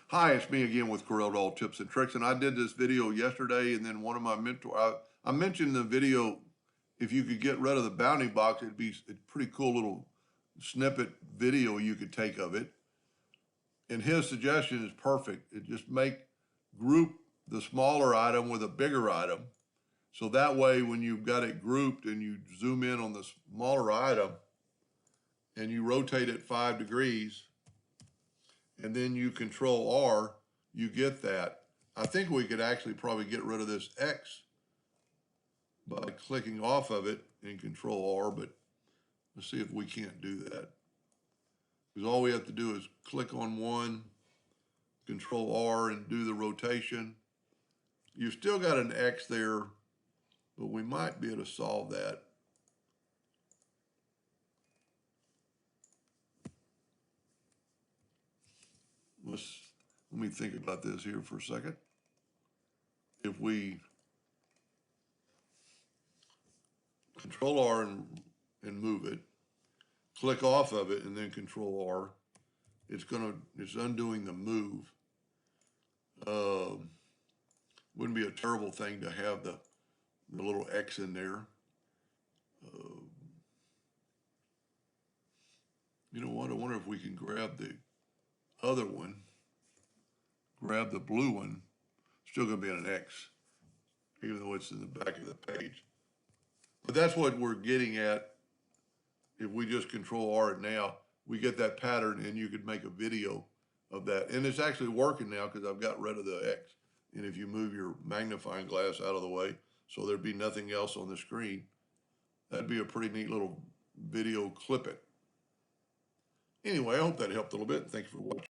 Hi, it's me again with Corel All Tips and Tricks, and I did this video yesterday, and then one of my I mentioned in the video, if you could get rid of the bounding box, it'd be a pretty cool little snippet video you could take of it. And his suggestion is perfect. It just group the smaller item with a bigger item. So that way, when you've got it grouped and you zoom in on the smaller item and you rotate it 5 degrees, and then you Control R, you get that. I think we could actually probably get rid of this X by clicking off of it and Control R, but let's see if we can't do that. Because all we have to do is click on one, Control R, and do the rotation. You've still got an X there, but we might be able to solve that. Let me think about this here for a second. If we Control R and move it, click off of it, and then Control R, it's undoing the move. Wouldn't be a terrible thing to have the little X in there. You know what? I wonder if we can grab the other one, grab the blue one. Still going to be an X, even though it's in the back of the page. But that's what we're getting at. If we just Control R it now, we get that pattern, and you could make a video of that. And it's actually working now because I've got rid of the X. And if you move your magnifying glass out of the way so there'd be nothing else on the screen, that'd be a pretty neat little video clip it. Anyway, I hope that helped a little bit. Thank you for watching.